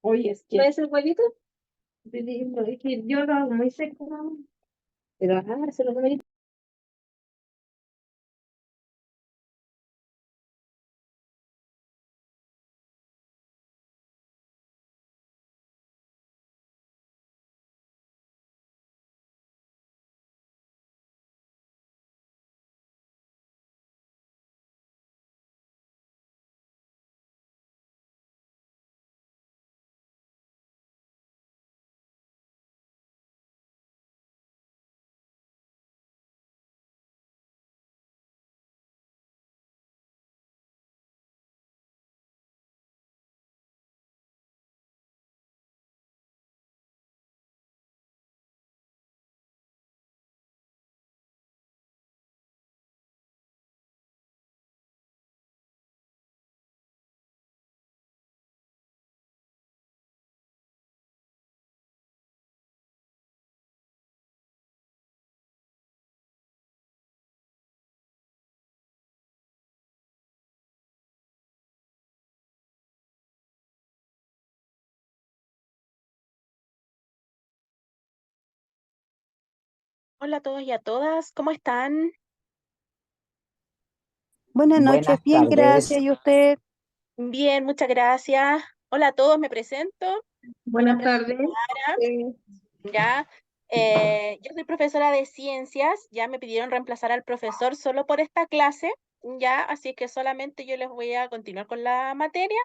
Oye, es que... ¿Ves el huevito? Es que yo lo hago muy seco, ¿no? Pero se lo huevito. Hola a todos y a todas, ¿cómo están? Buenas noches, Buenas bien, tardes. gracias. ¿Y usted? Bien, muchas gracias. Hola a todos, me presento. Mi Buenas nombre es tardes. Xiomara, Eh, ya. Yo soy profesora de ciencias, ya me pidieron reemplazar al profesor solo por esta clase, ya, así que solamente yo les voy a continuar con la materia,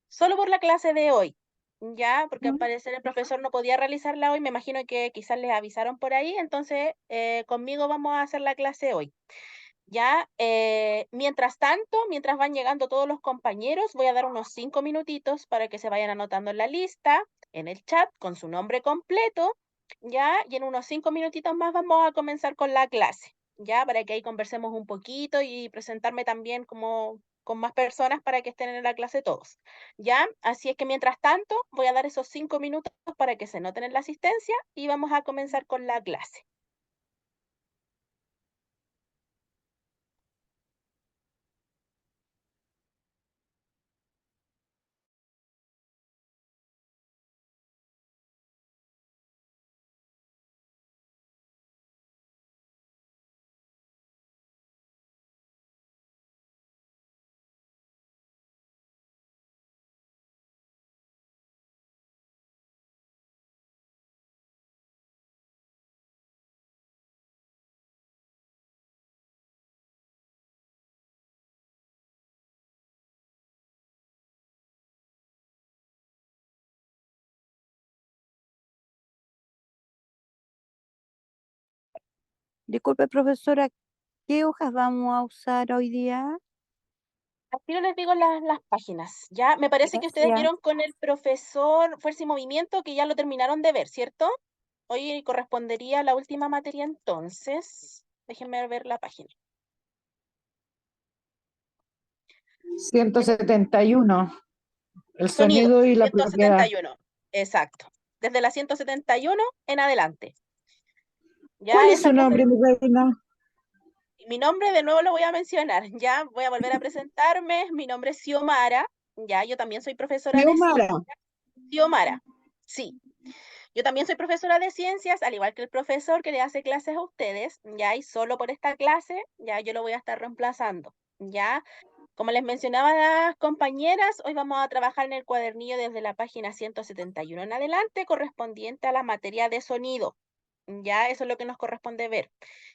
solo por la clase de hoy, ya, porque al Mm. parecer el profesor no podía realizarla hoy, me imagino que quizás les avisaron por ahí, entonces conmigo vamos a hacer la clase hoy. Ya, mientras tanto, mientras van llegando todos los compañeros, voy a dar unos 5 minutitos para que se vayan anotando en la lista, en el chat, con su nombre completo, ya, y en unos 5 minutitos más vamos a comenzar con la clase, ya, para que ahí conversemos un poquito y presentarme también como con más personas para que estén en la clase todos, ya. Así es que mientras tanto, voy a dar esos 5 minutos para que se noten en la asistencia y vamos a comenzar con la clase. Disculpe, profesora, ¿qué hojas vamos a usar hoy día? Al tiro les digo las páginas, ¿ya? Me parece que ustedes Gracias. vieron con el profesor Fuerza y Movimiento que ya lo terminaron de ver, ¿cierto? Hoy correspondería a la última materia entonces. Déjenme ver la página. 171. El Sonido, sonido y la propiedad. 171. Exacto. Desde la 171 en adelante. ¿Cuál Ya es esa su clase, nombre, mi reina? mi nombre de nuevo lo voy a mencionar, ya voy a volver a presentarme. Mi nombre es Xiomara, ya yo también soy profesora de Xiomara. ciencias. Xiomara, sí. Yo también soy profesora de ciencias, al igual que el profesor que le hace clases a ustedes, ya, y solo por esta clase, ya yo lo voy a estar reemplazando, ya. Como les mencionaba a las compañeras, hoy vamos a trabajar en el cuadernillo desde la página 171 en adelante, correspondiente a la materia de sonido, ya, eso es lo que nos corresponde ver.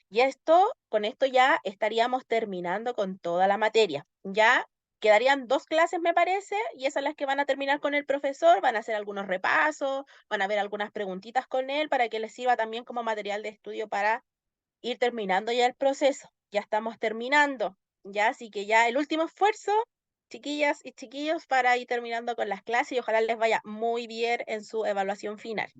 Y esto, con esto ya estaríamos terminando con toda la materia, ya. Quedarían 2 clases, me parece, y esas las que van a terminar con el profesor, van a hacer algunos repasos, van a ver algunas preguntitas con él para que les sirva también como material de estudio para ir terminando ya el proceso. Ya estamos terminando, ya, así que ya el último esfuerzo, chiquillas y chiquillos, para ir terminando con las clases y ojalá les vaya muy bien en su evaluación final.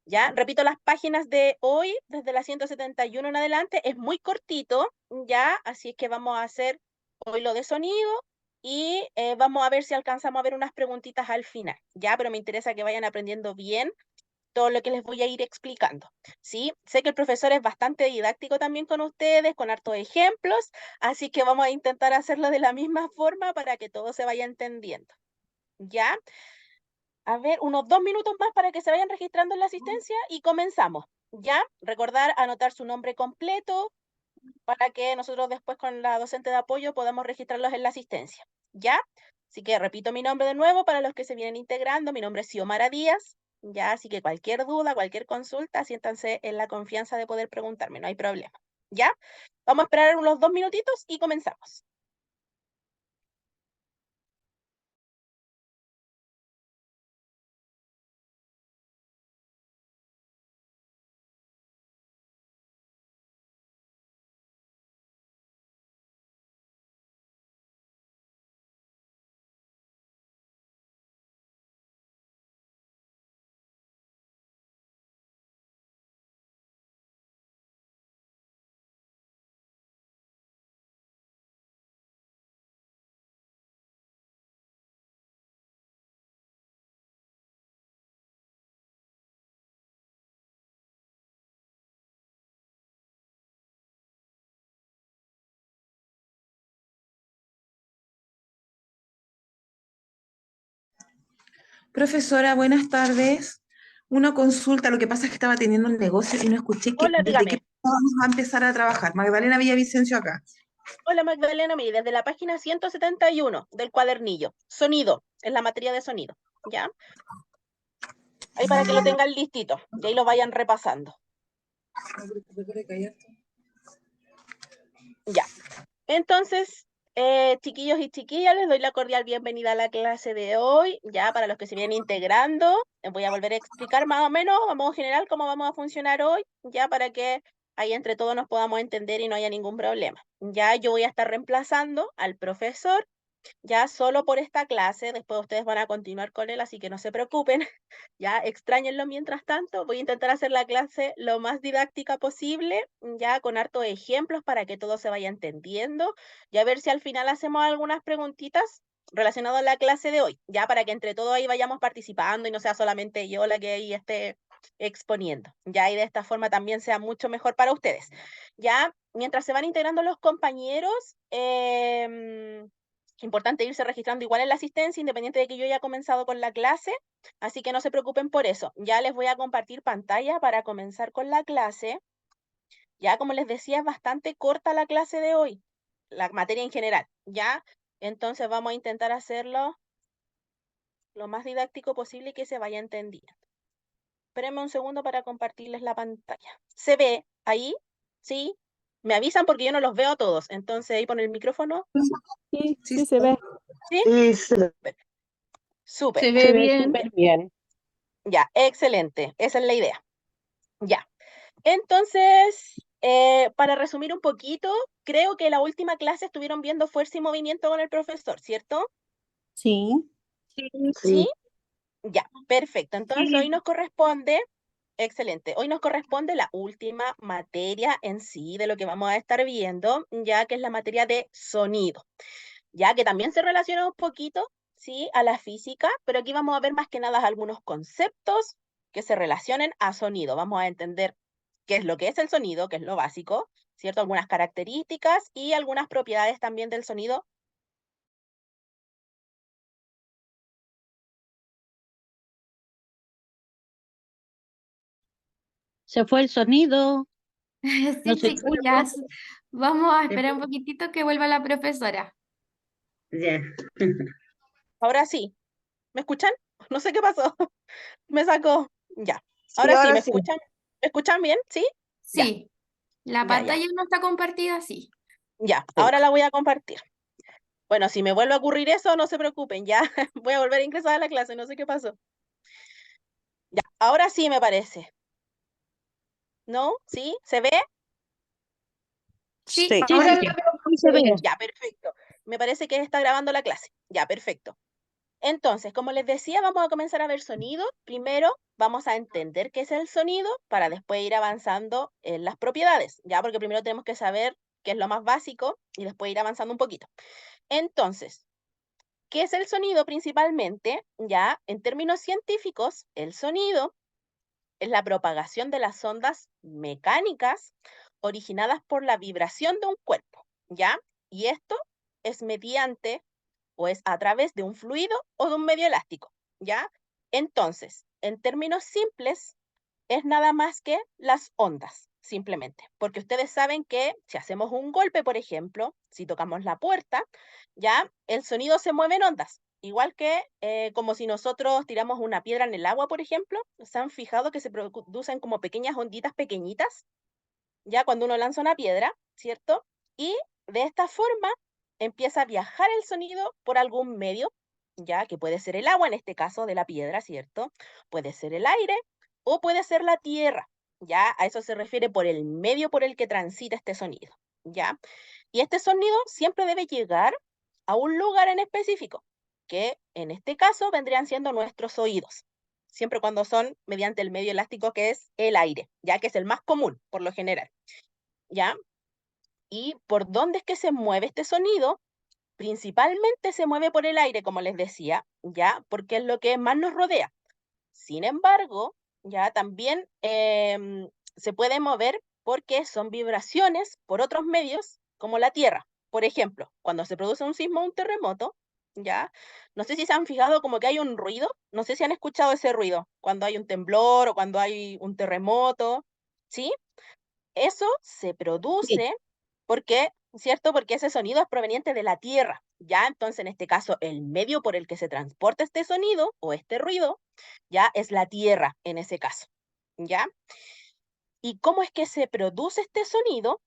Ya, repito las páginas de hoy, desde la 171 en adelante, es muy cortito, ya, así es que vamos a hacer hoy lo de sonido y vamos a ver si alcanzamos a ver unas preguntitas al final, ya, pero me interesa que vayan aprendiendo bien todo lo que les voy a ir explicando, ¿sí? Sé que el profesor es bastante didáctico también con ustedes, con hartos ejemplos, así que vamos a intentar hacerlo de la misma forma para que todo se vaya entendiendo, ¿ya? a ver, unos 2 minutos más para que se vayan registrando en la asistencia y comenzamos. ¿Ya? Recordar anotar su nombre completo para que nosotros después con la docente de apoyo podamos registrarlos en la asistencia. ¿Ya? Así que repito mi nombre de nuevo para los que se vienen integrando. Mi nombre es Xiomara Díaz. Ya, así que cualquier duda, cualquier consulta, siéntanse en la confianza de poder preguntarme, no hay problema. ¿Ya? Vamos a esperar unos 2 minutitos y comenzamos. Profesora, buenas tardes. Una consulta, lo que pasa es que estaba teniendo un negocio y no escuché Hola, desde qué dígame. vamos a empezar a trabajar. Magdalena Villavicencio acá. Hola Magdalena, mire, desde la página 171 del cuadernillo, sonido, es la materia de sonido, ¿ya? Ahí para que lo tengan listito, y ahí lo vayan repasando. Ya. Entonces, chiquillos y chiquillas, les doy la cordial bienvenida a la clase de hoy. Ya para los que se vienen integrando, les voy a volver a explicar más o menos, a modo general, cómo vamos a funcionar hoy, ya para que ahí entre todos nos podamos entender y no haya ningún problema. Ya yo voy a estar reemplazando al profesor, ya solo por esta clase, después ustedes van a continuar con él, así que no se preocupen, ya extrañenlo mientras tanto. Voy a intentar hacer la clase lo más didáctica posible, ya con hartos ejemplos para que todo se vaya entendiendo, y a ver si al final hacemos algunas preguntitas relacionadas a la clase de hoy, ya para que entre todos ahí vayamos participando y no sea solamente yo la que ahí esté exponiendo, ya, y de esta forma también sea mucho mejor para ustedes. Ya, mientras se van integrando los compañeros, importante irse registrando igual en la asistencia, independiente de que yo haya comenzado con la clase, así que no se preocupen por eso. Ya les voy a compartir pantalla para comenzar con la clase. Ya, como les decía, es bastante corta la clase de hoy, la materia en general, ¿ya? Entonces vamos a intentar hacerlo lo más didáctico posible y que se vaya entendiendo. Espérenme un segundo para compartirles la pantalla. ¿Se ve ahí? ¿Sí? Me avisan porque yo no los veo a todos. Entonces ahí pon el micrófono. Sí, Sí, sí se ve. ¿Sí? Sí, se Súper. se Se ve ve bien. súper bien. Ya, excelente. Esa es la idea. Ya. Entonces, para resumir un poquito, creo que la última clase estuvieron viendo fuerza y movimiento con el profesor, ¿cierto? Sí. ¿Sí? Ya, perfecto. Entonces hoy nos corresponde, excelente, hoy nos corresponde la última materia en sí de lo que vamos a estar viendo, ya que es la materia de sonido, ya que también se relaciona un poquito, ¿sí? A la física, pero aquí vamos a ver más que nada algunos conceptos que se relacionen a sonido. Vamos a entender qué es lo que es el sonido, que es lo básico, ¿cierto? Algunas características y algunas propiedades también del sonido. Se fue el sonido, Sí, no se escucha. chiquillas, vamos a esperar un poquitito que vuelva la profesora. Ya. Ahora sí, ¿me escuchan? No sé qué pasó, me sacó. Ya, Sí, ahora sí, ahora ¿me sí. escuchan? ¿Me escuchan bien? ¿Sí? Ya, Sí, la ya, ya, pantalla no está compartida, sí. ya. Sí. Ahora la voy a compartir. Bueno, si me vuelve a ocurrir eso, no se preocupen, ya voy a volver a ingresar a la clase, no sé qué pasó. Ya, ahora sí me parece. ¿No? ¿Sí? ¿Se ve? Sí, Sí, ahora sí, la veo. sí se ve. Ya, perfecto. Me parece que está grabando la clase. Ya, perfecto. Entonces, como les decía, vamos a comenzar a ver sonido. Primero vamos a entender qué es el sonido para después ir avanzando en las propiedades, ¿ya? Porque primero tenemos que saber qué es lo más básico y después ir avanzando un poquito. Entonces, ¿qué es el sonido principalmente? Ya, en términos científicos, el sonido es la propagación de las ondas mecánicas originadas por la vibración de un cuerpo, ¿ya? Y esto es mediante o es a través de un fluido o de un medio elástico, ¿ya? Entonces, en términos simples, es nada más que las ondas, simplemente. Porque ustedes saben que si hacemos un golpe, por ejemplo, si tocamos la puerta, ya el sonido se mueve en ondas. Igual que como si nosotros tiramos una piedra en el agua, por ejemplo, ¿se han fijado que se producen como pequeñas onditas pequeñitas? Ya cuando uno lanza una piedra, ¿cierto? Y de esta forma empieza a viajar el sonido por algún medio, ya que puede ser el agua, en este caso de la piedra, ¿cierto? Puede ser el aire o puede ser la tierra, ya a eso se refiere por el medio por el que transita este sonido, ¿ya? Y este sonido siempre debe llegar a un lugar en específico, que en este caso vendrían siendo nuestros oídos, siempre cuando son mediante el medio elástico que es el aire, ya que es el más común por lo general, ¿ya? ¿Y por dónde es que se mueve este sonido? Principalmente se mueve por el aire, como les decía, ¿ya? Porque es lo que más nos rodea. Sin embargo, ya también se puede mover porque son vibraciones por otros medios, como la Tierra. Por ejemplo, cuando se produce un sismo o un terremoto, ya, no sé si se han fijado como que hay un ruido, no sé si han escuchado ese ruido, cuando hay un temblor o cuando hay un terremoto, ¿sí? Eso se Sí. produce porque, ¿cierto? Porque ese sonido es proveniente de la Tierra, ¿ya? Entonces, en este caso, el medio por el que se transporta este sonido o este ruido, ya es la Tierra en ese caso, ¿ya? ¿Y cómo es que se produce este sonido?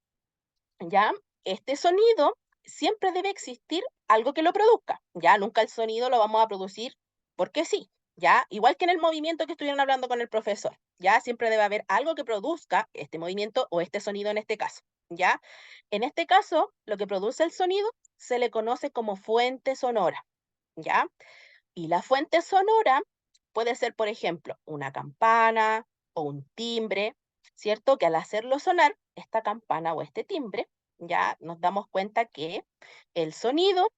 ¿Ya? Este sonido siempre debe existir algo que lo produzca, ¿ya? Nunca el sonido lo vamos a producir porque sí, ¿ya? Igual que en el movimiento que estuvieron hablando con el profesor, ¿ya? Siempre debe haber algo que produzca este movimiento o este sonido en este caso, ¿ya? En este caso, lo que produce el sonido se le conoce como fuente sonora, ¿ya? Y la fuente sonora puede ser, por ejemplo, una campana o un timbre, ¿cierto? Que al hacerlo sonar, esta campana o este timbre, ya nos damos cuenta que el sonido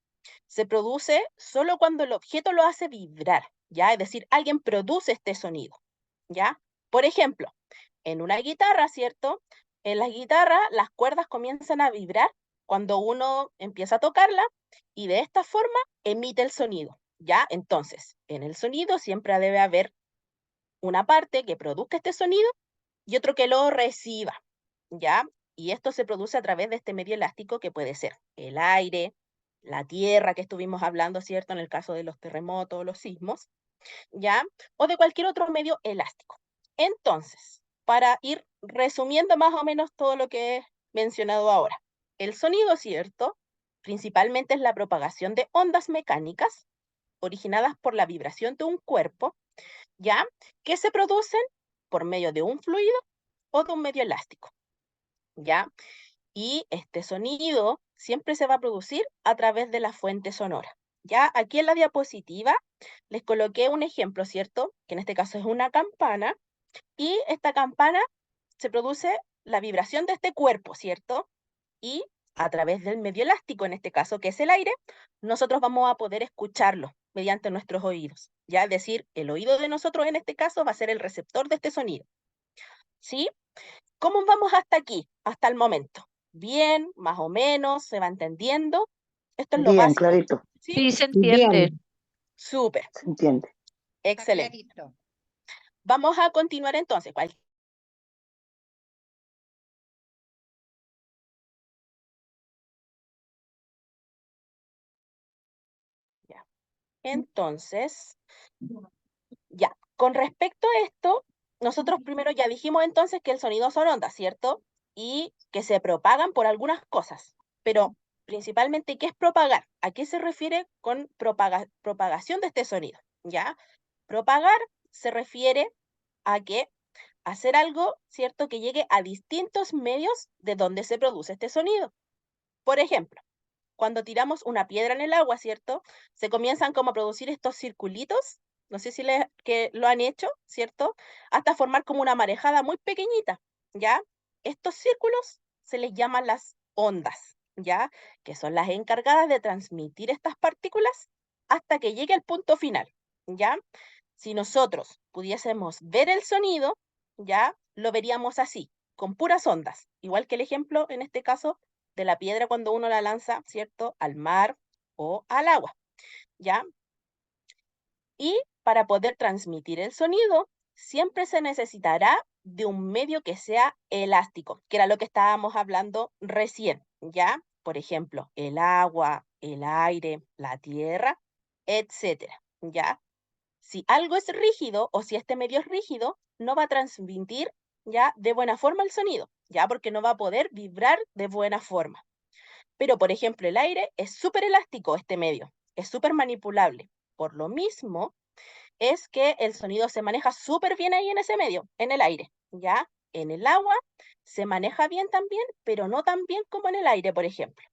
se produce solo cuando el objeto lo hace vibrar, ¿ya? Es decir, alguien produce este sonido, ¿ya? Por ejemplo, en una guitarra, ¿cierto? En la guitarra las cuerdas comienzan a vibrar cuando uno empieza a tocarla y de esta forma emite el sonido, ¿ya? Entonces, en el sonido siempre debe haber una parte que produzca este sonido y otro que lo reciba, ¿ya? Y esto se produce a través de este medio elástico que puede ser el aire, la tierra que estuvimos hablando, ¿cierto? En el caso de los terremotos, los sismos, ¿ya? O de cualquier otro medio elástico. Entonces, para ir resumiendo más o menos todo lo que he mencionado ahora, el sonido, ¿cierto? Principalmente es la propagación de ondas mecánicas originadas por la vibración de un cuerpo, ¿ya? Que se producen por medio de un fluido o de un medio elástico, ¿ya? Y este sonido siempre se va a producir a través de la fuente sonora. Ya aquí en la diapositiva les coloqué un ejemplo, ¿cierto? Que en este caso es una campana y esta campana se produce la vibración de este cuerpo, ¿cierto? Y a través del medio elástico, en este caso que es el aire, nosotros vamos a poder escucharlo mediante nuestros oídos. Ya es decir, el oído de nosotros en este caso va a ser el receptor de este sonido. ¿Sí? ¿Cómo vamos hasta aquí, hasta el momento? Bien, más o menos, se va entendiendo. Esto es lo Bien, básico. clarito, ¿Sí? Sí, se entiende. Bien. Súper, se entiende. excelente. Vamos a continuar entonces. Ya. Entonces, ya, con respecto a esto, nosotros primero ya dijimos entonces que el sonido son ondas, ¿cierto? Y que se propagan por algunas cosas. Pero principalmente, ¿qué es propagar? ¿A qué se refiere con propagación de este sonido? ¿Ya? Propagar se refiere a que hacer algo, ¿cierto? Que llegue a distintos medios de donde se produce este sonido. Por ejemplo, cuando tiramos una piedra en el agua, ¿cierto? Se comienzan como a producir estos circulitos, no sé si que lo han hecho, ¿cierto? Hasta formar como una marejada muy pequeñita, ¿ya? Estos círculos se les llaman las ondas, ¿ya? Que son las encargadas de transmitir estas partículas hasta que llegue al punto final, ¿ya? Si nosotros pudiésemos ver el sonido, ya lo veríamos así, con puras ondas, igual que el ejemplo en este caso de la piedra cuando uno la lanza, ¿cierto?, al mar o al agua, ¿ya? Y para poder transmitir el sonido, siempre se necesitará de un medio que sea elástico, que era lo que estábamos hablando recién, ¿ya? Por ejemplo, el agua, el aire, la tierra, etcétera, ¿ya? Si algo es rígido o si este medio es rígido, no va a transmitir ya de buena forma el sonido, ya porque no va a poder vibrar de buena forma. Pero, por ejemplo, el aire es súper elástico, este medio, es súper manipulable. Por lo mismo, es que el sonido se maneja súper bien ahí en ese medio, en el aire, ¿ya? En el agua se maneja bien también, pero no tan bien como en el aire, por ejemplo.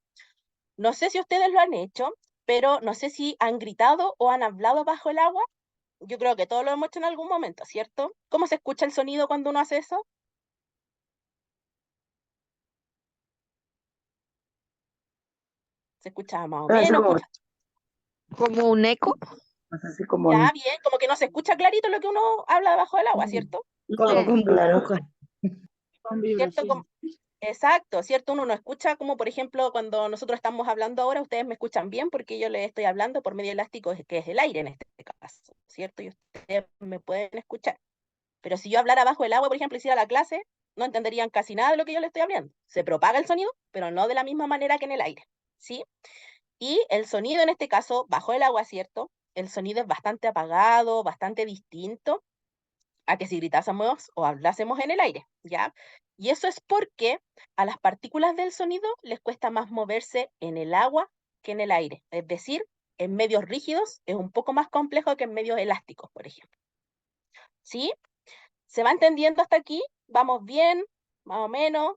No sé si ustedes lo han hecho, pero no sé si han gritado o han hablado bajo el agua. Yo creo que todos lo hemos hecho en algún momento, ¿cierto? ¿Cómo se escucha el sonido cuando uno hace eso? Se escucha más o Pero así menos, como, ¿Como un eco? así como, ya bien, como que no se escucha clarito lo que uno habla debajo del agua, ¿cierto? como con claro. ¿Cierto? Con vibración. Exacto, ¿cierto? Uno no escucha como, por ejemplo, cuando nosotros estamos hablando ahora, ustedes me escuchan bien porque yo les estoy hablando por medio elástico, que es el aire en este caso, ¿cierto? Y ustedes me pueden escuchar. Pero si yo hablara bajo el agua, por ejemplo, hiciera la clase, no entenderían casi nada de lo que yo les estoy hablando. Se propaga el sonido, pero no de la misma manera que en el aire, ¿sí? Y el sonido en este caso, bajo el agua, ¿cierto? El sonido es bastante apagado, bastante distinto a que si gritásemos o hablásemos en el aire, ¿ya? Y eso es porque a las partículas del sonido les cuesta más moverse en el agua que en el aire. Es decir, en medios rígidos es un poco más complejo que en medios elásticos, por ejemplo. ¿Sí? ¿Se va entendiendo hasta aquí? ¿Vamos bien? ¿Más o menos?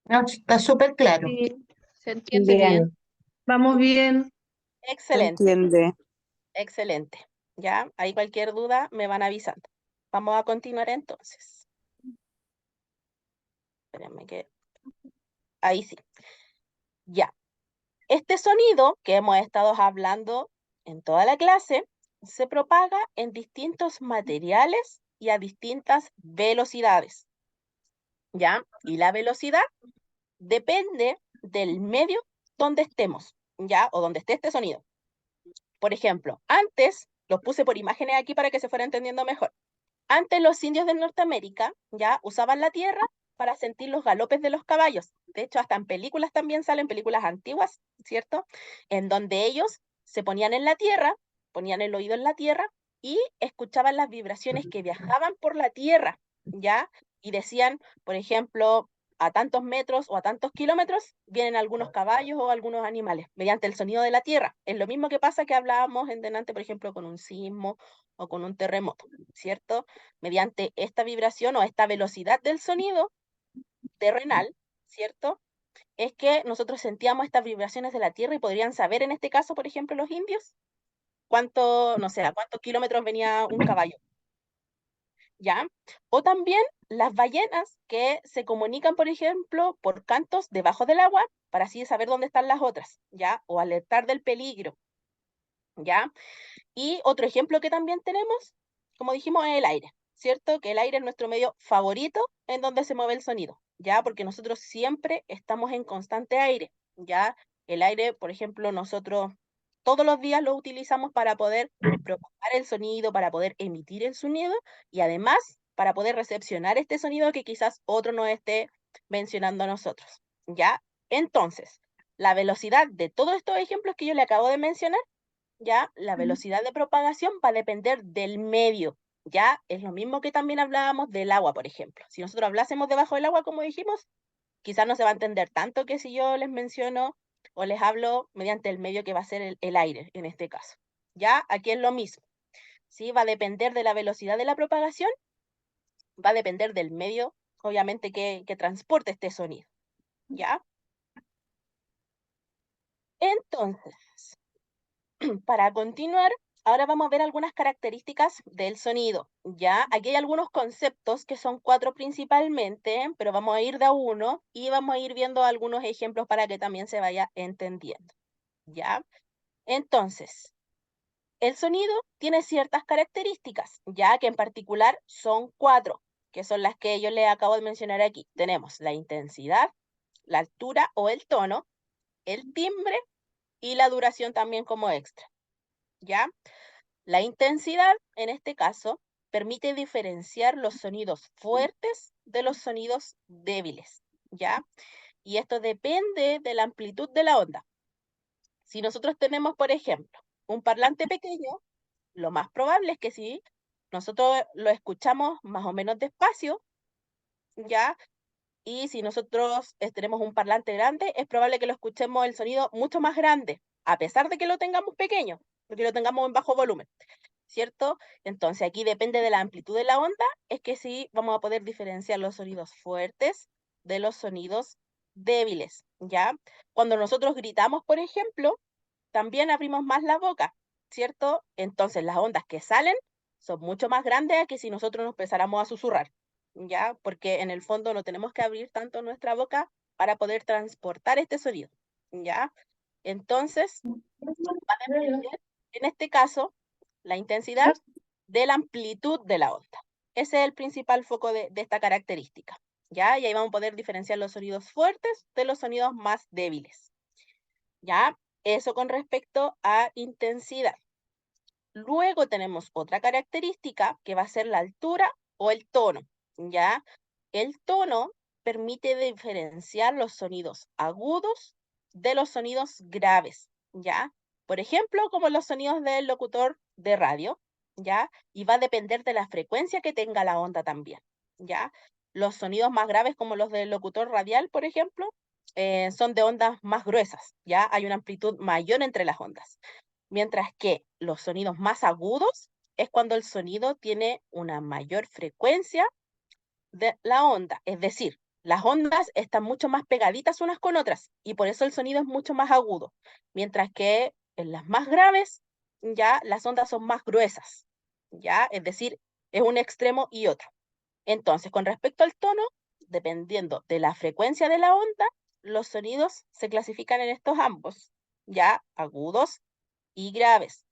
No, está súper claro. Sí, se entiende bien. Vamos bien. ¿Se Excelente, entiende? excelente. ¿Ya? Ahí cualquier duda me van avisando. Vamos a continuar entonces. Espérenme que... Ahí sí. Ya. Este sonido que hemos estado hablando en toda la clase se propaga en distintos materiales y a distintas velocidades, ¿ya? Y la velocidad depende del medio donde estemos, ¿ya? O donde esté este sonido. Por ejemplo, antes, los puse por imágenes aquí para que se fuera entendiendo mejor. Antes los indios de Norteamérica ya usaban la tierra para sentir los galopes de los caballos. De hecho, hasta en películas también salen, películas antiguas, ¿cierto? En donde ellos se ponían en la tierra, ponían el oído en la tierra y escuchaban las vibraciones que viajaban por la tierra, ¿ya? Y decían, por ejemplo, a tantos metros o a tantos kilómetros vienen algunos caballos o algunos animales, mediante el sonido de la tierra. Es lo mismo que pasa que hablábamos en delante, por ejemplo, con un sismo o con un terremoto, ¿cierto? Mediante esta vibración o esta velocidad del sonido terrenal, ¿cierto? Es que nosotros sentíamos estas vibraciones de la Tierra y podrían saber, en este caso, por ejemplo, los indios, cuánto, no sé, a cuántos kilómetros venía un caballo, ¿ya? O también las ballenas que se comunican, por ejemplo, por cantos debajo del agua para así saber dónde están las otras, ¿ya? O alertar del peligro, ¿ya? Y otro ejemplo que también tenemos, como dijimos, es el aire, ¿cierto? Que el aire es nuestro medio favorito en donde se mueve el sonido, ¿ya? Porque nosotros siempre estamos en constante aire, ¿ya? El aire, por ejemplo, nosotros todos los días lo utilizamos para poder propagar el sonido, para poder emitir el sonido y además para poder recepcionar este sonido que quizás otro nos esté mencionando a nosotros, ¿ya? Entonces, la velocidad de todos estos ejemplos que yo le acabo de mencionar, ya la velocidad de propagación va a depender del medio, ya es lo mismo que también hablábamos del agua, por ejemplo. Si nosotros hablásemos debajo del agua, como dijimos, quizás no se va a entender tanto que si yo les menciono o les hablo mediante el medio que va a ser el aire, en este caso. Ya, aquí es lo mismo, ¿sí? Va a depender de la velocidad de la propagación, va a depender del medio, obviamente, que transporte este sonido, ¿ya? Entonces, para continuar, ahora vamos a ver algunas características del sonido, ¿ya? Aquí hay algunos conceptos que son 4 principalmente, pero vamos a ir de a uno y vamos a ir viendo algunos ejemplos para que también se vaya entendiendo, ¿ya? Entonces, el sonido tiene ciertas características, ya que en particular son 4, que son las que yo le acabo de mencionar aquí. Tenemos la intensidad, la altura o el tono, el timbre y la duración también como extra. ¿Ya? La intensidad, en este caso, permite diferenciar los sonidos fuertes de los sonidos débiles, ¿ya? Y esto depende de la amplitud de la onda. Si nosotros tenemos, por ejemplo, un parlante pequeño, lo más probable es que si nosotros lo escuchamos más o menos despacio, ¿ya? Y si nosotros tenemos un parlante grande, es probable que lo escuchemos el sonido mucho más grande, a pesar de que lo tengamos pequeño, porque lo tengamos en bajo volumen, ¿cierto? Entonces aquí depende de la amplitud de la onda, es que sí vamos a poder diferenciar los sonidos fuertes de los sonidos débiles, ¿ya? Cuando nosotros gritamos, por ejemplo, también abrimos más la boca, ¿cierto? Entonces las ondas que salen son mucho más grandes que si nosotros nos empezáramos a susurrar, ¿ya? Porque en el fondo no tenemos que abrir tanto nuestra boca para poder transportar este sonido, ¿ya? Entonces, va a depender, en este caso, la intensidad de la amplitud de la onda. Ese es el principal foco de esta característica, ¿ya? Y ahí vamos a poder diferenciar los sonidos fuertes de los sonidos más débiles, ¿ya? Eso con respecto a intensidad. Luego tenemos otra característica que va a ser la altura o el tono, ¿ya? El tono permite diferenciar los sonidos agudos de los sonidos graves, ¿ya? Por ejemplo, como los sonidos del locutor de radio, ¿ya? Y va a depender de la frecuencia que tenga la onda también, ¿ya? Los sonidos más graves, como los del locutor radial, por ejemplo, son de ondas más gruesas, ¿ya? Hay una amplitud mayor entre las ondas. Mientras que los sonidos más agudos es cuando el sonido tiene una mayor frecuencia de la onda. Es decir, las ondas están mucho más pegaditas unas con otras y por eso el sonido es mucho más agudo. Mientras que en las más graves, ya las ondas son más gruesas, ¿ya? Es decir, es un extremo y otro. Entonces, con respecto al tono, dependiendo de la frecuencia de la onda, los sonidos se clasifican en estos ambos, ya agudos y graves.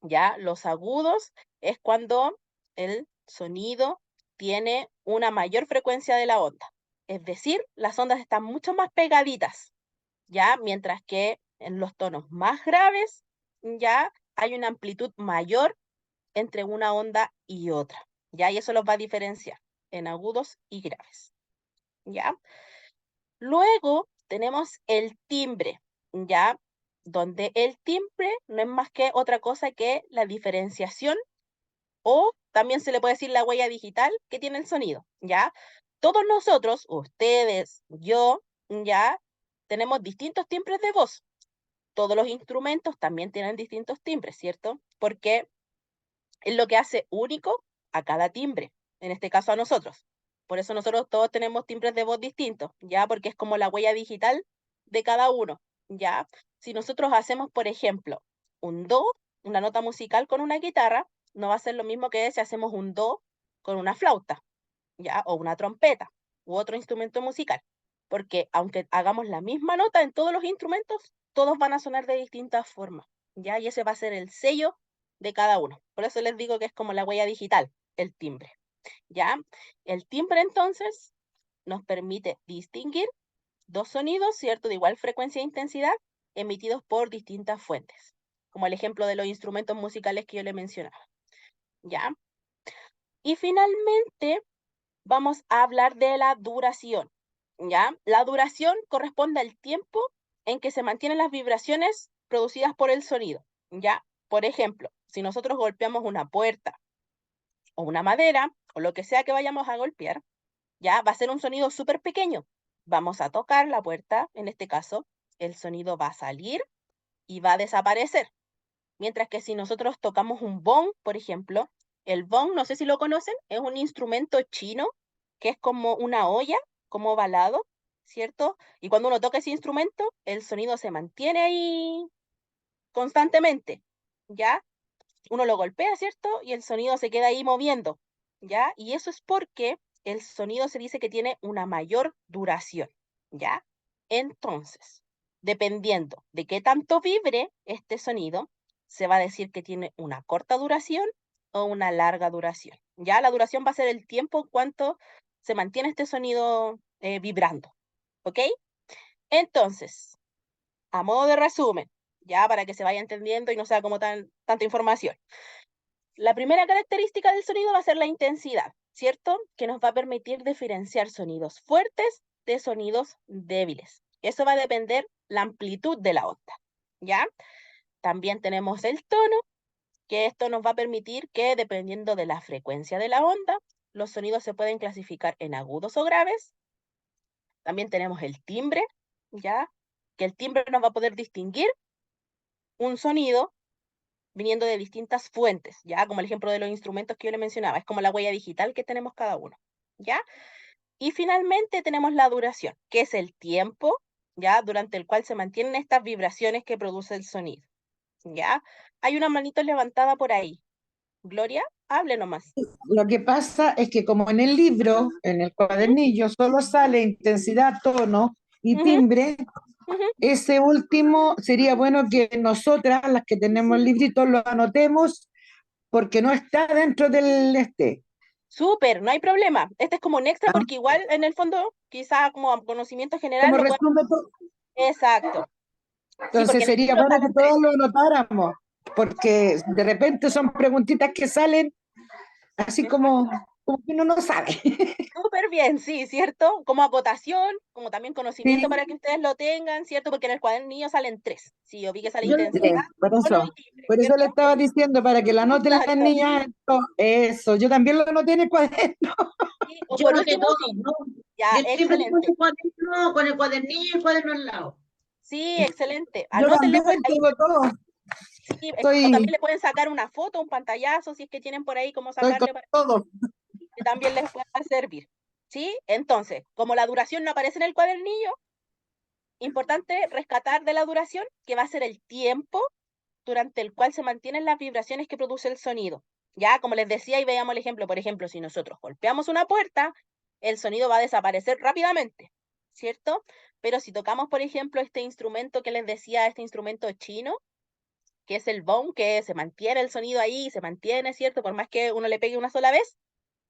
Ya los agudos es cuando el sonido tiene una mayor frecuencia de la onda. Es decir, las ondas están mucho más pegaditas, ya, mientras que en los tonos más graves, ya hay una amplitud mayor entre una onda y otra, ya, y eso los va a diferenciar en agudos y graves, ya. Luego tenemos el timbre, ya, donde el timbre no es más que otra cosa que la diferenciación o también se le puede decir la huella digital que tiene el sonido, ¿ya? Todos nosotros, ustedes, yo, ya, tenemos distintos timbres de voz. Todos los instrumentos también tienen distintos timbres, ¿cierto? Porque es lo que hace único a cada timbre, en este caso a nosotros. Por eso nosotros todos tenemos timbres de voz distintos, ¿ya? Porque es como la huella digital de cada uno, ¿ya? Si nosotros hacemos, por ejemplo, un do, una nota musical con una guitarra, no va a ser lo mismo que si hacemos un do con una flauta, ¿ya? O una trompeta u otro instrumento musical. Porque aunque hagamos la misma nota en todos los instrumentos, todos van a sonar de distintas formas, ¿ya? Y ese va a ser el sello de cada uno. Por eso les digo que es como la huella digital, el timbre, ¿ya? El timbre entonces nos permite distinguir dos sonidos, ¿cierto? De igual frecuencia e intensidad, emitidos por distintas fuentes, como el ejemplo de los instrumentos musicales que yo le mencionaba, ¿ya? Y finalmente vamos a hablar de la duración, ¿ya? La duración corresponde al tiempo en que se mantienen las vibraciones producidas por el sonido, ¿ya? Por ejemplo, si nosotros golpeamos una puerta o una madera o lo que sea que vayamos a golpear, ya va a ser un sonido súper pequeño. Vamos a tocar la puerta, en este caso, el sonido va a salir y va a desaparecer. Mientras que si nosotros tocamos un bong, por ejemplo, el bong, no sé si lo conocen, es un instrumento chino que es como una olla, como ovalado, ¿cierto? Y cuando uno toca ese instrumento, el sonido se mantiene ahí constantemente, ¿ya? Uno lo golpea, ¿cierto? Y el sonido se queda ahí moviendo, ¿ya? Y eso es porque el sonido se dice que tiene una mayor duración, ¿ya? Entonces, dependiendo de qué tanto vibre este sonido, se va a decir que tiene una corta duración o una larga duración. Ya la duración va a ser el tiempo en cuanto se mantiene este sonido vibrando, ¿ok? Entonces, a modo de resumen, ya para que se vaya entendiendo y no sea como tanta información. La primera característica del sonido va a ser la intensidad, ¿cierto? Que nos va a permitir diferenciar sonidos fuertes de sonidos débiles. Eso va a depender la amplitud de la onda, ¿ya? También tenemos el tono, que esto nos va a permitir que, dependiendo de la frecuencia de la onda, los sonidos se pueden clasificar en agudos o graves. También tenemos el timbre, ¿ya? Que el timbre nos va a poder distinguir un sonido viniendo de distintas fuentes, ¿ya? Como el ejemplo de los instrumentos que yo le mencionaba, es como la huella digital que tenemos cada uno, ¿ya? Y finalmente tenemos la duración, que es el tiempo, ¿ya? Durante el cual se mantienen estas vibraciones que produce el sonido, ¿ya? Hay una manito levantada por ahí. Gloria, hable nomás. Lo que pasa es que como en el libro, en el cuadernillo, solo sale intensidad, tono y Ujú, timbre, ujú. ese último sería bueno que nosotras, las que tenemos el librito, lo anotemos porque no está dentro del Súper, no hay problema. Este es como un extra ¿ah? porque igual en el fondo, quizá como conocimiento general, Como lo pueden... resumen, Exacto. Sí, porque entonces en el sería libro bueno que salen todos tres. lo anotáramos, porque de repente son preguntitas que salen así como que uno no sabe. Súper bien, sí, ¿cierto? Como acotación, como también conocimiento Sí, para que ustedes lo tengan, ¿cierto? Porque en el cuadernillo salen tres. Sí, yo vi que sale yo intensidad, por tono eso. y timbre, Por eso le ¿cierto? estaba diciendo, para que la anoten las Exacto. niñas, eso, yo también lo anoté en el cuaderno. Sí, o Yo por anoté último, todo, sí, ¿no? ya, Yo siempre tengo excelente. ese cuaderno con el cuadernillo y el cuaderno al lado. Sí, excelente. Yo Anótenle por también ahí. tengo todo. Sí, o también Estoy, le pueden sacar una foto, un pantallazo, si es que tienen por ahí cómo estoy con sacarle para todo. que también les pueda servir. ¿Sí? Entonces, como la duración no aparece en el cuadernillo, importante rescatar de la duración que va a ser el tiempo durante el cual se mantienen las vibraciones que produce el sonido. Ya, como les decía, y veamos el ejemplo, por ejemplo, si nosotros golpeamos una puerta, el sonido va a desaparecer rápidamente, ¿cierto? Pero si tocamos, por ejemplo, este instrumento que les decía, este instrumento chino, que es el bong, que se mantiene el sonido ahí, se mantiene, ¿cierto? Por más que uno le pegue una sola vez,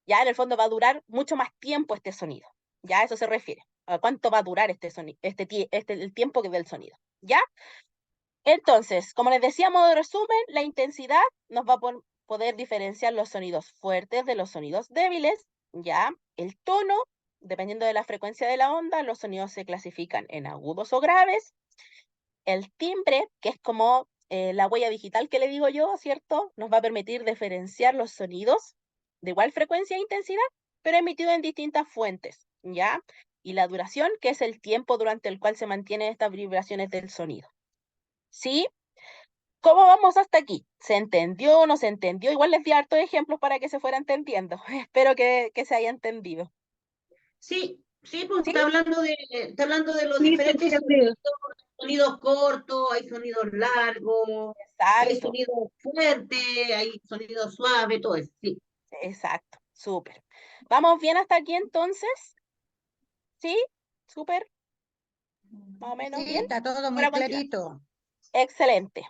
ya en el fondo va a durar mucho más tiempo este sonido. Ya a eso se refiere. A cuánto va a durar este sonido, el tiempo que del sonido. ¿Ya? Entonces, como les decía, a modo de resumen, la intensidad nos va a poder diferenciar los sonidos fuertes de los sonidos débiles, ¿ya? El tono, dependiendo de la frecuencia de la onda, los sonidos se clasifican en agudos o graves. El timbre, que es como la huella digital que le digo yo, ¿cierto? Nos va a permitir diferenciar los sonidos de igual frecuencia e intensidad, pero emitido en distintas fuentes, ¿ya? Y la duración, que es el tiempo durante el cual se mantienen estas vibraciones del sonido. ¿Sí? ¿Cómo vamos hasta aquí? ¿Se entendió o no se entendió? Igual les di hartos ejemplos para que se fuera entendiendo. Espero que se haya entendido. Sí, sí, pues ¿Sí? está hablando de los Sí, te diferentes entendí. sonidos cortos, hay sonidos largos, hay Exacto, sonidos fuertes, hay sonidos suaves, todo eso, sí. exacto. Súper. ¿Vamos bien hasta aquí entonces? ¿Sí? Súper. Más o menos Sí, bien. está todo muy Para continuar. clarito. Excelente.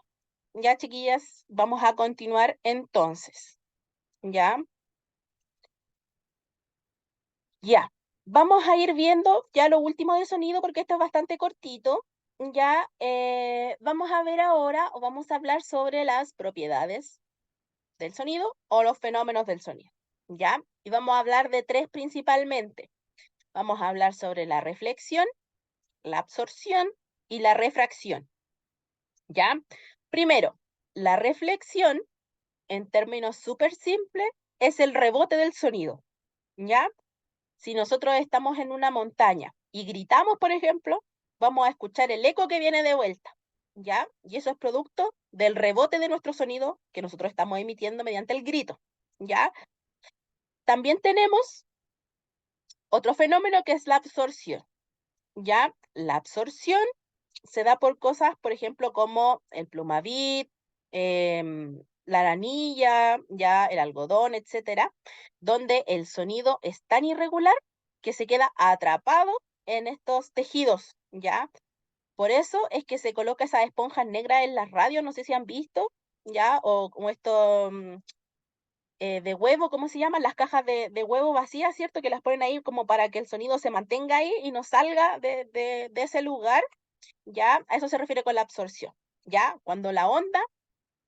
Ya, chiquillas, vamos a continuar entonces. ¿Ya? Ya. Vamos a ir viendo ya lo último de sonido porque esto es bastante cortito. Ya, vamos a ver ahora o vamos a hablar sobre las propiedades del sonido o los fenómenos del sonido. ¿Ya? Y vamos a hablar de tres principalmente. Vamos a hablar sobre la reflexión, la absorción y la refracción. ¿Ya? Primero, la reflexión, en términos súper simples, es el rebote del sonido. ¿Ya? Si nosotros estamos en una montaña y gritamos, por ejemplo, vamos a escuchar el eco que viene de vuelta, ¿ya? Y eso es producto del rebote de nuestro sonido que nosotros estamos emitiendo mediante el grito, ¿ya? También tenemos otro fenómeno que es la absorción, ¿ya? La absorción se da por cosas, por ejemplo, como el plumavit, la aranilla, ya el algodón, etcétera, donde el sonido es tan irregular que se queda atrapado en estos tejidos, ¿ya? Por eso es que se coloca esas esponjas negras en las radios, no sé si han visto, ¿ya? O como esto de huevo, ¿cómo se llaman? Las cajas de huevo vacías, ¿cierto? Que las ponen ahí como para que el sonido se mantenga ahí y no salga de ese lugar, ¿ya? A eso se refiere con la absorción. ¿ya? Cuando la onda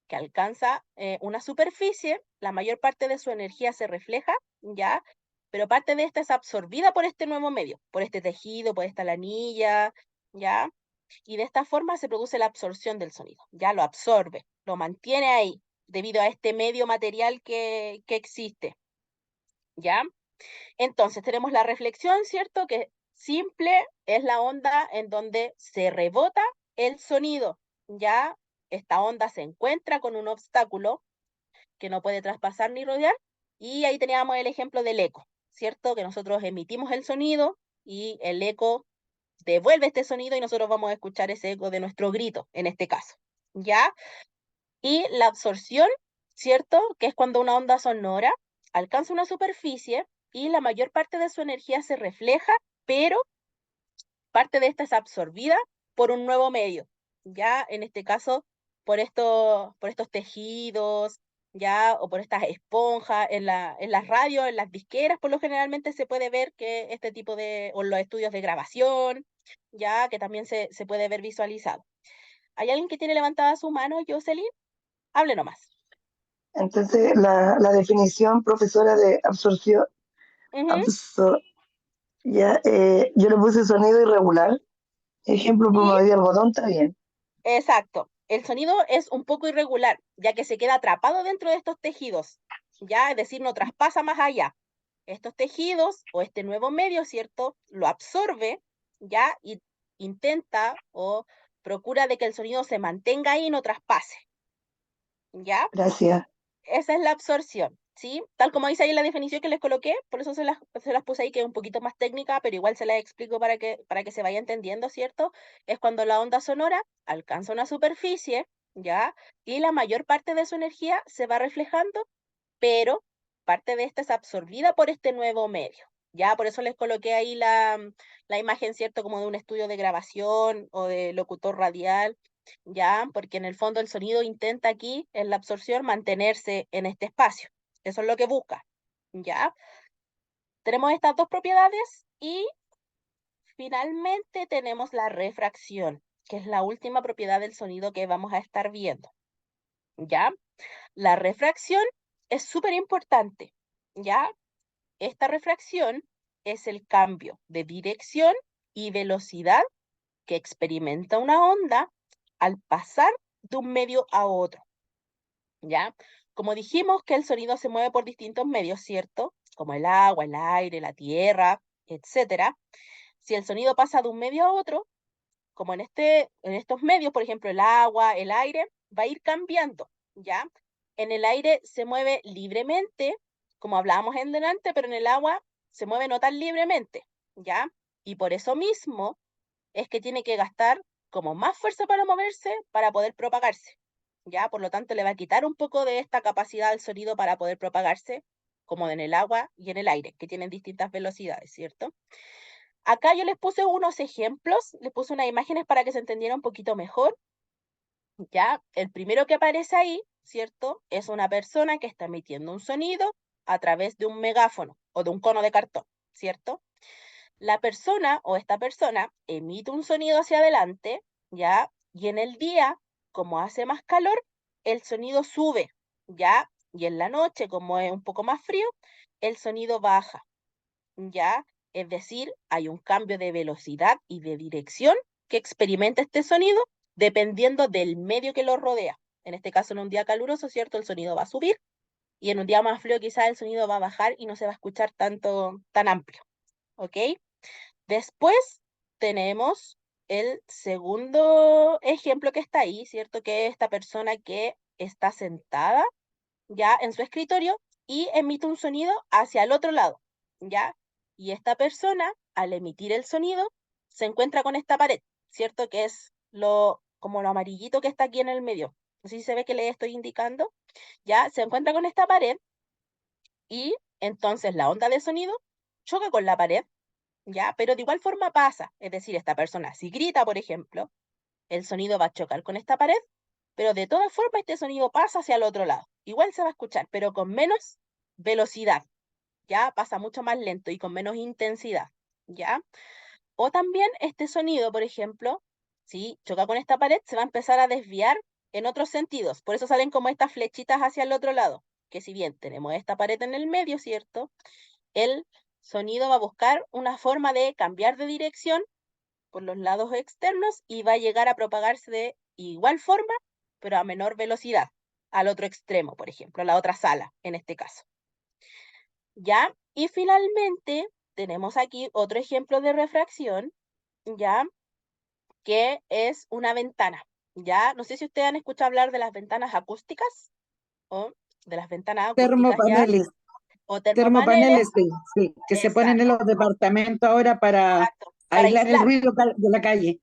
que alcanza una superficie, la mayor parte de su energía se refleja, ¿ya? Pero parte de esta es absorbida por este nuevo medio, por este tejido, por esta lanilla, ¿ya? Y de esta forma se produce la absorción del sonido, ya lo absorbe, lo mantiene ahí, debido a este medio material que existe, ¿ya? Entonces tenemos la reflexión, ¿cierto? Que simple es la onda en donde se rebota el sonido, ¿ya? Esta onda se encuentra con un obstáculo que no puede traspasar ni rodear, y ahí teníamos el ejemplo del eco, ¿cierto? Que nosotros emitimos el sonido y el eco devuelve este sonido y nosotros vamos a escuchar ese eco de nuestro grito, en este caso, ¿ya? Y la absorción, ¿cierto? Que es cuando una onda sonora alcanza una superficie y la mayor parte de su energía se refleja, pero parte de esta es absorbida por un nuevo medio, ya en este caso por estos tejidos, ya, o por estas esponjas, en las radios, en las disqueras, por lo generalmente se puede ver que este tipo de, o en los estudios de grabación, ya, que también se puede ver visualizado. ¿Hay alguien que tiene levantada su mano, Jocelyn? Hable nomás. Entonces, la definición, profesora, de absorción, Ujú, ya, yo le puse sonido irregular. Ejemplo, sí, pluma de algodón, está bien. exacto. El sonido es un poco irregular, ya que se queda atrapado dentro de estos tejidos, ya, es decir, no traspasa más allá. Estos tejidos o este nuevo medio, ¿cierto? Lo absorbe, ya, y intenta o procura de que el sonido se mantenga ahí y no traspase, ¿ya? Gracias. Esa es la absorción, ¿sí? Tal como dice ahí en la definición que les coloqué, por eso se las puse ahí, que es un poquito más técnica, pero igual se las explico para que se vaya entendiendo, ¿cierto? Es cuando la onda sonora alcanza una superficie, ¿ya? Y la mayor parte de su energía se va reflejando, pero parte de esta es absorbida por este nuevo medio. Ya, por eso les coloqué ahí la imagen, ¿cierto? Como de un estudio de grabación o de locutor radial, ya, porque en el fondo el sonido intenta aquí, en la absorción, mantenerse en este espacio. Eso es lo que busca, ya. Tenemos estas dos propiedades y finalmente tenemos la refracción, que es la última propiedad del sonido que vamos a estar viendo, ya. La refracción es súper importante, ¿ya? Esta refracción es el cambio de dirección y velocidad que experimenta una onda al pasar de un medio a otro, ¿ya? Como dijimos que el sonido se mueve por distintos medios, ¿cierto? Como el agua, el aire, la tierra, etcétera. Si el sonido pasa de un medio a otro, como en estos medios, por ejemplo, el agua, el aire, va a ir cambiando, ¿ya? En el aire se mueve libremente, como hablábamos en delante, pero en el agua se mueve no tan libremente, ¿ya? Y por eso mismo es que tiene que gastar como más fuerza para moverse para poder propagarse, ¿ya? Por lo tanto, le va a quitar un poco de esta capacidad al sonido para poder propagarse, como en el agua y en el aire, que tienen distintas velocidades, ¿cierto? Acá yo les puse unos ejemplos, les puse unas imágenes para que se entendiera un poquito mejor. Ya, el primero que aparece ahí, ¿cierto? Es una persona que está emitiendo un sonido a través de un megáfono o de un cono de cartón, ¿cierto? La persona o esta persona emite un sonido hacia adelante, ¿ya? Y en el día, como hace más calor, el sonido sube, ¿ya? Y en la noche, como es un poco más frío, el sonido baja, ¿ya? Es decir, hay un cambio de velocidad y de dirección que experimenta este sonido dependiendo del medio que lo rodea. En este caso, en un día caluroso, ¿cierto? El sonido va a subir y en un día más frío quizás el sonido va a bajar y no se va a escuchar tan amplio, ¿ok? Después tenemos el segundo ejemplo que está ahí, ¿cierto? Que es esta persona que está sentada ya en su escritorio y emite un sonido hacia el otro lado, ¿ya? Y esta persona, al emitir el sonido, se encuentra con esta pared, ¿cierto? Que es como lo amarillito que está aquí en el medio. No sé si se ve que le estoy indicando, ¿ya? Se encuentra con esta pared y entonces la onda de sonido choca con la pared, ¿ya? Pero de igual forma pasa, es decir, esta persona si grita, por ejemplo, el sonido va a chocar con esta pared, pero de todas formas este sonido pasa hacia el otro lado. Igual se va a escuchar, pero con menos velocidad, ¿ya? Pasa mucho más lento y con menos intensidad, ¿ya? O también este sonido, por ejemplo, ¿sí? Choca con esta pared, se va a empezar a desviar en otros sentidos. Por eso salen como estas flechitas hacia el otro lado, que si bien tenemos esta pared en el medio, ¿cierto? El sonido va a buscar una forma de cambiar de dirección por los lados externos y va a llegar a propagarse de igual forma, pero a menor velocidad, al otro extremo, por ejemplo, a la otra sala, en este caso. ¿Ya? Y finalmente tenemos aquí otro ejemplo de refracción, ¿ya? Que es una ventana. Ya, no sé si ustedes han escuchado hablar de las ventanas acústicas o de las ventanas acústicas ya, Termopaneles, o termopaneles. termopaneles, sí, sí, que se ponen en Exacto, los departamentos ahora para exacto, para aislar el aislar. ruido de la calle.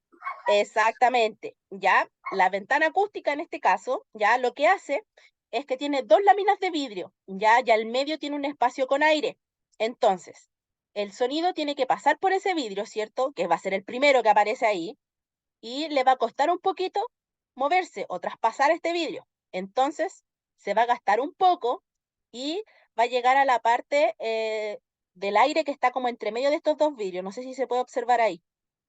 Exactamente, ya. La ventana acústica en este caso, ya lo que hace es que tiene dos láminas de vidrio, ya el medio tiene un espacio con aire. Entonces, el sonido tiene que pasar por ese vidrio, ¿cierto? Que va a ser el primero que aparece ahí, y le va a costar un poquito moverse o traspasar este vidrio. Entonces, se va a gastar un poco y va a llegar a la parte del aire que está como entre medio de estos dos vidrios. No sé si se puede observar ahí,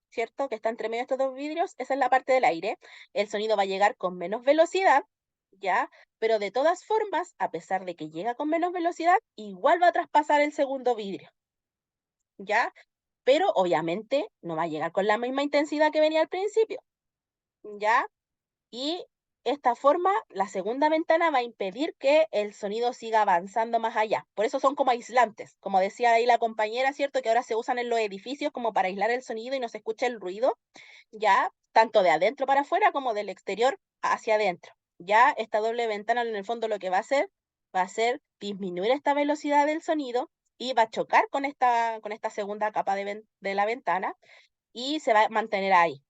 ¿cierto? Que está entre medio de estos dos vidrios. Esa es la parte del aire. El sonido va a llegar con menos velocidad, ¿ya? Pero de todas formas, a pesar de que llega con menos velocidad, igual va a traspasar el segundo vidrio, ¿ya? Pero obviamente no va a llegar con la misma intensidad que venía al principio, ¿ya? Y esta forma, la segunda ventana va a impedir que el sonido siga avanzando más allá. Por eso son como aislantes, como decía ahí la compañera, ¿cierto? Que ahora se usan en los edificios como para aislar el sonido y no se escucha el ruido, ya, tanto de adentro para afuera como del exterior hacia adentro. Ya esta doble ventana en el fondo lo que va a ser disminuir esta velocidad del sonido y va a chocar con esta segunda capa de la ventana y se va a mantener ahí,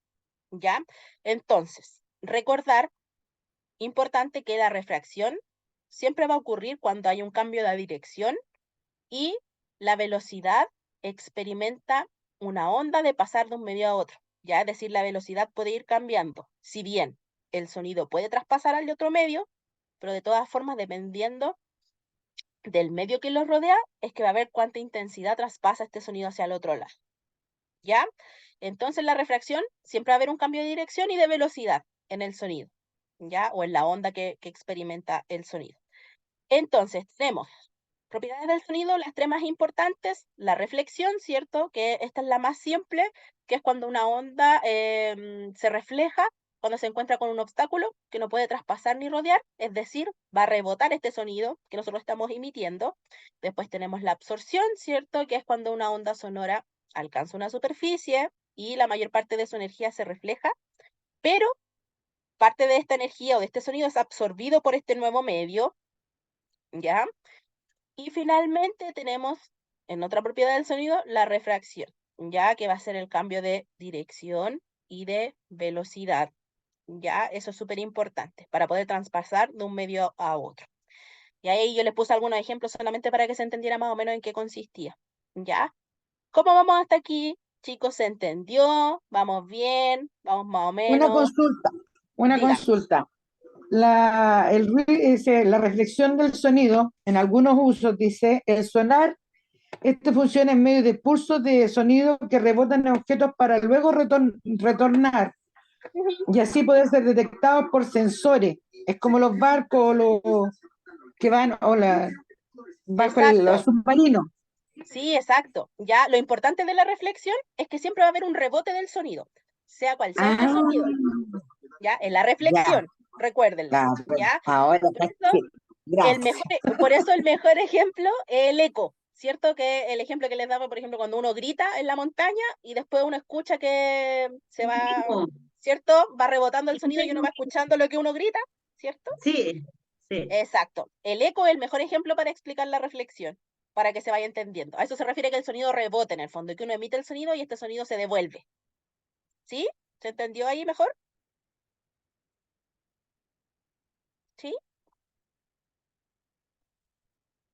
¿ya? Entonces, recordar, importante, que la refracción siempre va a ocurrir cuando hay un cambio de dirección y la velocidad experimenta una onda de pasar de un medio a otro. Ya, es decir, la velocidad puede ir cambiando. Si bien el sonido puede traspasar al de otro medio, pero de todas formas, dependiendo del medio que lo rodea, es que va a ver cuánta intensidad traspasa este sonido hacia el otro lado. ¿Ya? Entonces la refracción siempre va a haber un cambio de dirección y de velocidad en el sonido, ¿ya? O en la onda que experimenta el sonido. Entonces, tenemos propiedades del sonido, las tres más importantes: la reflexión, ¿cierto? Que esta es la más simple, que es cuando una onda se refleja cuando se encuentra con un obstáculo que no puede traspasar ni rodear, es decir, va a rebotar este sonido que nosotros estamos emitiendo. Después tenemos la absorción, ¿cierto? Que es cuando una onda sonora alcanza una superficie y la mayor parte de su energía se refleja, pero parte de esta energía o de este sonido es absorbido por este nuevo medio, ¿ya? Y finalmente tenemos, en otra propiedad del sonido, la refracción, ya que va a ser el cambio de dirección y de velocidad. Ya, eso es súper importante para poder traspasar de un medio a otro. Y ahí yo les puse algunos ejemplos solamente para que se entendiera más o menos en qué consistía. ¿Ya? ¿Cómo vamos hasta aquí? Chicos, ¿se entendió? ¿Vamos bien? ¿Vamos más o Una menos? consulta, una Dígame. consulta. La reflexión del sonido, en algunos usos dice, el sonar, este funciona en medio de pulsos de sonido que rebotan en objetos para luego retornar y así poder ser detectados por sensores. Es como los barcos que van bajo los Exacto. submarinos. Sí, exacto. Ya, lo importante de la reflexión es que siempre va a haber un rebote del sonido, sea cual sea este Ah, sonido. ¿Ya? En la ya, reflexión, recuérdenlo. claro, ¿Ya? ahora Por eso, sí, gracias. por eso el mejor ejemplo es el eco, ¿cierto? Que el ejemplo que les daba, por ejemplo, cuando uno grita en la montaña y después uno escucha que se va, Mismo. ¿cierto? Va rebotando el sonido y uno va escuchando lo que uno grita, ¿cierto? Sí, sí. Exacto. El eco es el mejor ejemplo para explicar la reflexión, para que se vaya entendiendo. A eso se refiere que el sonido rebote en el fondo, y que uno emite el sonido y este sonido se devuelve. ¿Sí? ¿Se entendió ahí mejor? ¿Sí?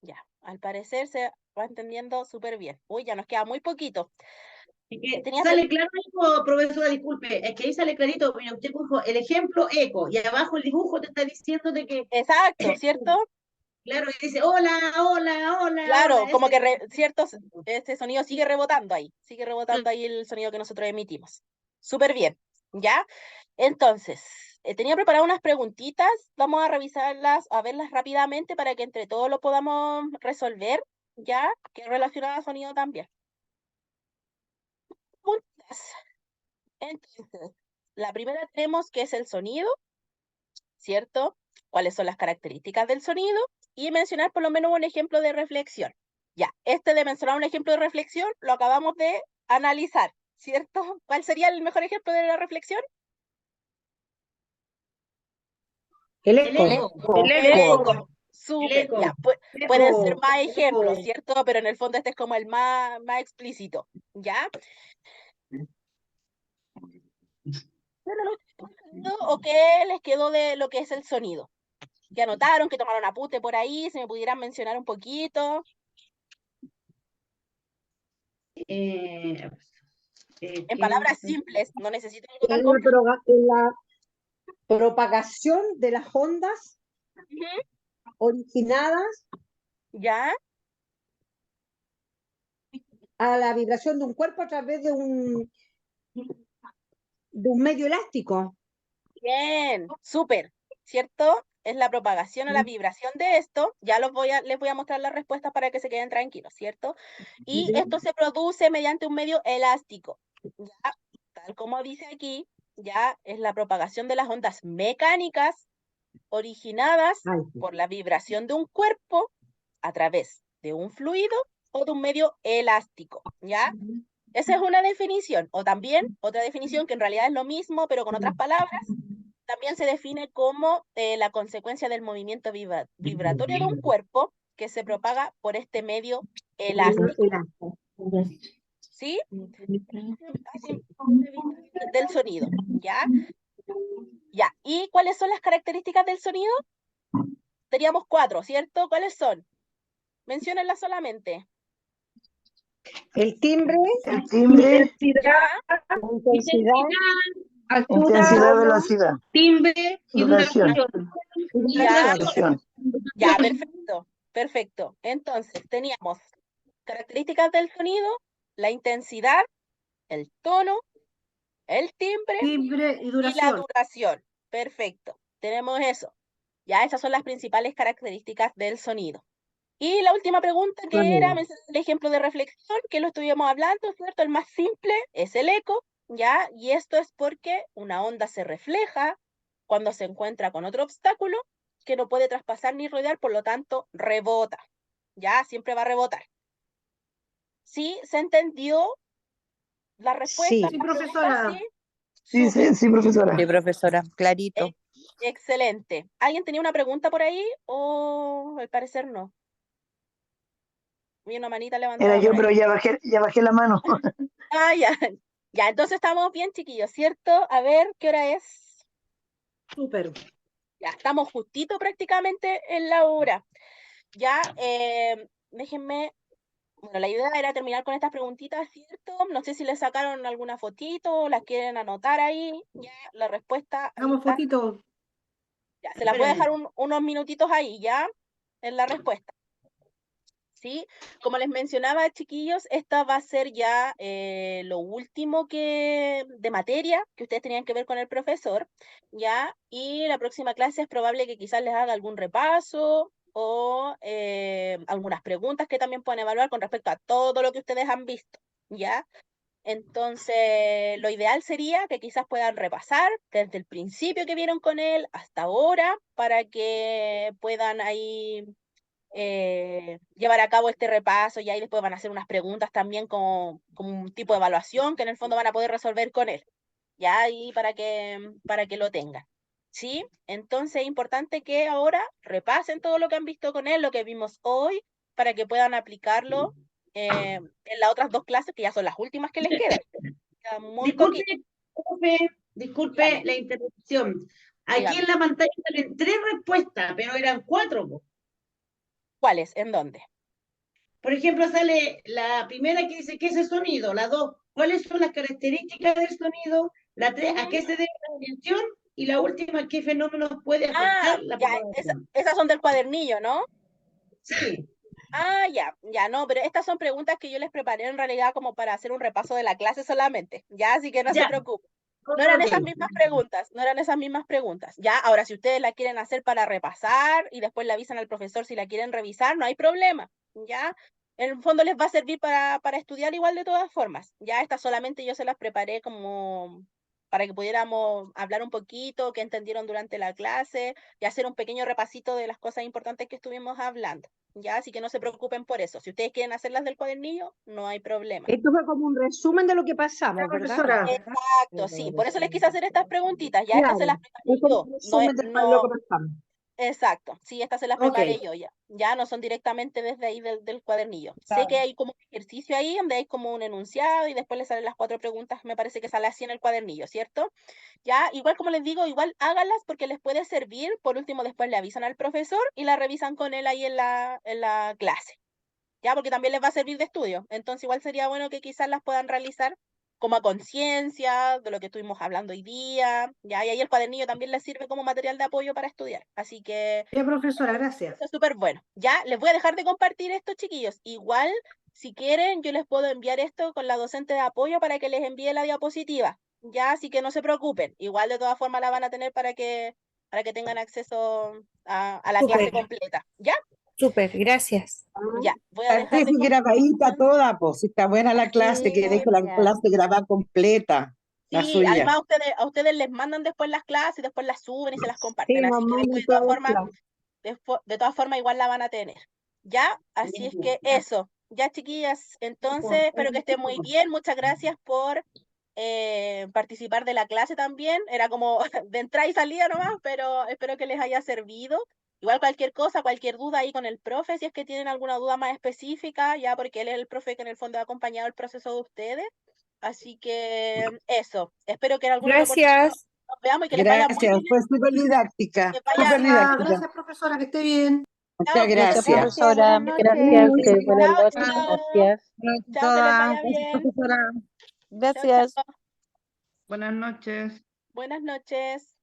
Ya. Al parecer se va entendiendo súper bien. Uy, ya nos queda muy poquito. Es que Tenías sale claro, eco, profesora, disculpe, es que ahí sale clarito, mira, usted puso el ejemplo eco, y abajo el dibujo te está diciendo de que, Exacto, ¿cierto? claro, y dice, hola, hola, hola, hola, Claro, como que, ese. ¿cierto? Este sonido sigue rebotando ahí el sonido que nosotros emitimos. Súper bien. ¿Ya? Entonces, tenía preparadas unas preguntitas, vamos a revisarlas, a verlas rápidamente para que entre todos lo podamos resolver, ¿ya? Que es relacionado al sonido también. Preguntas. Entonces, la primera tenemos qué es el sonido, ¿cierto? ¿Cuáles son las características del sonido? Y mencionar por lo menos un ejemplo de reflexión. Ya, este de mencionar un ejemplo de reflexión lo acabamos de analizar, ¿cierto? ¿Cuál sería el mejor ejemplo de la reflexión? El El eco. eco. El eco. Súper, eco. ya, pueden ser Eco. más ejemplos, Eco. ¿cierto? Pero en el fondo este es como el más explícito, ¿ya? ¿O qué les quedó de lo que es el sonido? ¿Qué anotaron? ¿Que tomaron apunte por ahí? ¿Se me pudieran mencionar un poquito? En palabras simples, no necesito algo tan complejo. En la propagación de las ondas Ujú, originadas ¿ya? a la vibración de un cuerpo a través de un medio elástico. Bien, súper, ¿cierto? Es la propagación o la vibración de esto. Ya les voy a mostrar las respuestas para que se queden tranquilos, ¿cierto? Y esto se produce mediante un medio elástico. Ya, tal como dice aquí, ya es la propagación de las ondas mecánicas originadas por la vibración de un cuerpo a través de un fluido o de un medio elástico, ¿ya? Esa es una definición, o también otra definición que en realidad es lo mismo, pero con otras palabras, también se define como la consecuencia del movimiento vibratorio de un cuerpo que se propaga por este medio elástico, ¿sí? Así, del sonido, ¿ya? Ya, ¿y cuáles son las características del sonido? Teníamos 4, ¿cierto? ¿Cuáles son? Menciónenlas solamente. El timbre, El timbre, ¿Ya? la intensidad, intensidad, velocidad, timbre y duración, ¿Ya? duración. Ya, perfecto, perfecto. Entonces, teníamos características del sonido, la intensidad, el tono, el timbre y y la duración. Perfecto, tenemos eso. Ya, esas son las principales características del sonido. Y la última pregunta que era mencionar el ejemplo de reflexión, que lo estuvimos hablando, ¿cierto? El más simple es el eco, ¿ya? Y esto es porque una onda se refleja cuando se encuentra con otro obstáculo que no puede traspasar ni rodear, por lo tanto, rebota, ¿ya? Siempre va a rebotar. ¿Sí? ¿Se entendió la respuesta? Sí, ¿La pregunta? profesora. Sí, Súper. sí, sí, profesora. Sí, profesora, clarito. Excelente. ¿Alguien tenía una pregunta por ahí o al parecer no? Vi una manita Era levantada yo, por ahí. pero ya bajé la mano. Ah, ya. Ya, entonces estamos bien, chiquillos, ¿cierto? A ver, ¿qué hora es? Súper. Ya, estamos justito prácticamente en la hora. Ya, déjenme. Bueno, la idea era terminar con estas preguntitas, ¿cierto? No sé si les sacaron alguna fotito, las quieren anotar ahí. Ya, la respuesta ahí Hagamos está. fotito. Ya, se las voy a Espérame. dejar unos minutitos ahí, ¿ya? En la respuesta. ¿Sí? Como les mencionaba, chiquillos, esta va a ser ya lo último de materia que ustedes tenían que ver con el profesor, ¿ya? Y la próxima clase es probable que quizás les haga algún repaso o algunas preguntas que también puedan evaluar con respecto a todo lo que ustedes han visto, ¿ya? Entonces, lo ideal sería que quizás puedan repasar desde el principio que vieron con él hasta ahora para que puedan ahí llevar a cabo este repaso y ahí después van a hacer unas preguntas también como un tipo de evaluación que en el fondo van a poder resolver con él, ya ahí para que lo tengan. ¿Sí? Entonces es importante que ahora repasen todo lo que han visto con él, lo que vimos hoy, para que puedan aplicarlo en las otras 2 clases, que ya son las últimas que les quedan. Ya muy Disculpe, poquito. disculpe Dígame, la interrupción. Aquí dígame. en la pantalla salen 3 respuestas, pero eran 4, po. ¿Cuáles? ¿En dónde? Por ejemplo, sale la primera que dice, ¿qué es el sonido? La 2, ¿cuáles son las características del sonido? La 3, ¿a qué se debe la dimensión? Y la última, ¿qué fenómenos puede Ah, afectar la ya, propagación? esas son del cuadernillo, ¿no? Sí, Ah, ya, ya no, pero estas son preguntas que yo les preparé en realidad como para hacer un repaso de la clase solamente, ya, así que no se ya, preocupen. No eran esas Ok. mismas preguntas, no eran esas mismas preguntas. Ya, ahora si ustedes la quieren hacer para repasar y después le avisan al profesor si la quieren revisar, no hay problema. Ya, en el fondo les va a servir para estudiar igual de todas formas. Ya, estas solamente yo se las preparé como para que pudiéramos hablar un poquito, qué entendieron durante la clase y hacer un pequeño repasito de las cosas importantes que estuvimos hablando. Ya, así que no se preocupen por eso. Si ustedes quieren hacerlas del cuadernillo, no hay problema. Esto fue como un resumen de lo que pasamos, ¿verdad? Profesora, Exacto, sí. Por eso les quise hacer estas preguntitas. Ya estas se Claro, las preparé es como yo. un No, resumen de lo que pasamos. exacto. Sí, estas se las ok. preparé yo ya. Ya no son directamente desde ahí del cuadernillo. Sé que hay como un ejercicio ahí donde hay como un enunciado y después les salen las 4 preguntas. Me parece que sale así en el cuadernillo, ¿cierto? Ya, igual como les digo, igual háganlas porque les puede servir. Por último, después le avisan al profesor y la revisan con él ahí en la clase. Ya, porque también les va a servir de estudio. Entonces, igual sería bueno que quizás las puedan realizar como a conciencia de lo que estuvimos hablando hoy día, ya, y ahí el cuadernillo también les sirve como material de apoyo para estudiar. Así que Ya, profesora, gracias. eso es súper bueno. Ya, les voy a dejar de compartir esto, chiquillos. Igual, si quieren, yo les puedo enviar esto con la docente de apoyo para que les envíe la diapositiva. Ya, así que no se preocupen. Igual de todas formas la van a tener para que tengan acceso a la clase Súper, completa. ¿Ya? súper, gracias. Ya, voy a La dejar de tesis grabadita toda, pues, si está buena la clase, que deje la Gracias. clase grabada completa, la Sí, suya. además a ustedes les mandan después las clases y después las suben y se las Sí, comparten. nos Así que mandan después todas las clases. de todas formas igual la van a tener. ¿Ya? Así es que eso. Ya, chiquillas, entonces espero que estén muy bien. Muchas gracias por participar de la clase también. Era como de entrada y salida nomás, pero espero que les haya servido. Igual cualquier cosa, cualquier duda ahí con el profe, si es que tienen alguna duda más específica, ya porque él es el profe que en el fondo ha acompañado el proceso de ustedes. Así que eso, espero que en alguna otra oportunidad Gracias. nos veamos y que les vaya muy Gracias, bien. fue súper didáctica, Que vaya, súper Gracias, didáctica. gracias, profesora, que esté bien. Muchas chao, Gracias, gracias. profesora. Buenas Gracias, noches. que buenas chao, noches. chao, Gracias. Gracias a chao, que les todas. vaya Gracias, bien. profesora. Chao, chao. Gracias. Buenas noches. Buenas noches.